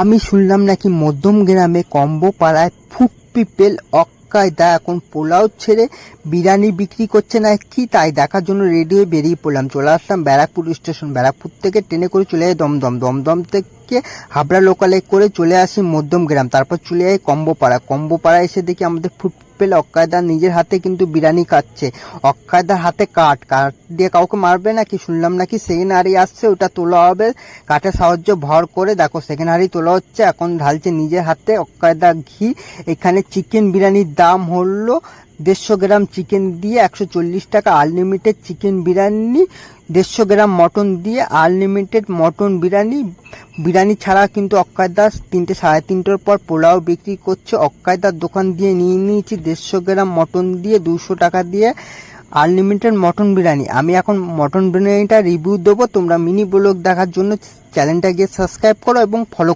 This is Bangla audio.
আমি শুনলাম নাকি মধ্যম গ্রামে কম্বো পাড়ায় ফুড পিপল অক্কায়দা এখন পোলাও ছেড়ে বিরিয়ানি বিক্রি করছে না কি, তাই দেখার জন্য রেডি হয়ে বেরিয়ে পড়লাম। চলে আসলাম ব্যারাকপুর স্টেশন। ব্যারাকপুর থেকে ট্রেনে করে চলে যাই দমদম। দমদম থেকে হাবড়া লোকালে করে চলে আসি মধ্যম গ্রাম। তারপর চলে যাই কম্বোপাড়া। কম্বোপাড়া এসে দেখি আমাদের ফুড পিপল অক্কায়দা নিজের হাতে কিন্তু বিরিয়ানি কাটছে। অক্কায়দার হাতে কাঠ দিয়ে কাউকে মারবে নাকি, শুনলাম নাকি সেকেন্ড হাঁড়ি আসছে, ওটা তোলা হবে কাঠের সাহায্যে ভর করে। দেখো সেকেন্ড হাঁড়ি তোলা হচ্ছে, এখন ঢালছে নিজের হাতে অক্কায়দা ঘি। এখানে চিকেন বিরিয়ানির দাম হলো 150 গ্রাম চিকেন দিয়ে 140 টাকা। আনলিমিটেড চিকেন বিরিয়ানি, 150 গ্রাম মটন দিয়ে আনলিমিটেড মটন বিরিয়ানি। বিরিয়ানি ছাড়া কিন্তু অক্কায়দা 3টে 3:30টার পর পোলাও বিক্রি করছে। অক্কায়দার দোকান দিয়ে নিয়ে নিয়েছি 150 গ্রাম মটন দিয়ে 200 টাকা দিয়ে আনলিমিটেড মটন বিরিয়ানি। আমি এখন মটন বিরিয়ানিটা রিভিউ দেবো। তোমরা মিনি ব্লগ দেখার জন্য চ্যানেলটা গিয়ে সাবস্ক্রাইব করো এবং ফলো করো।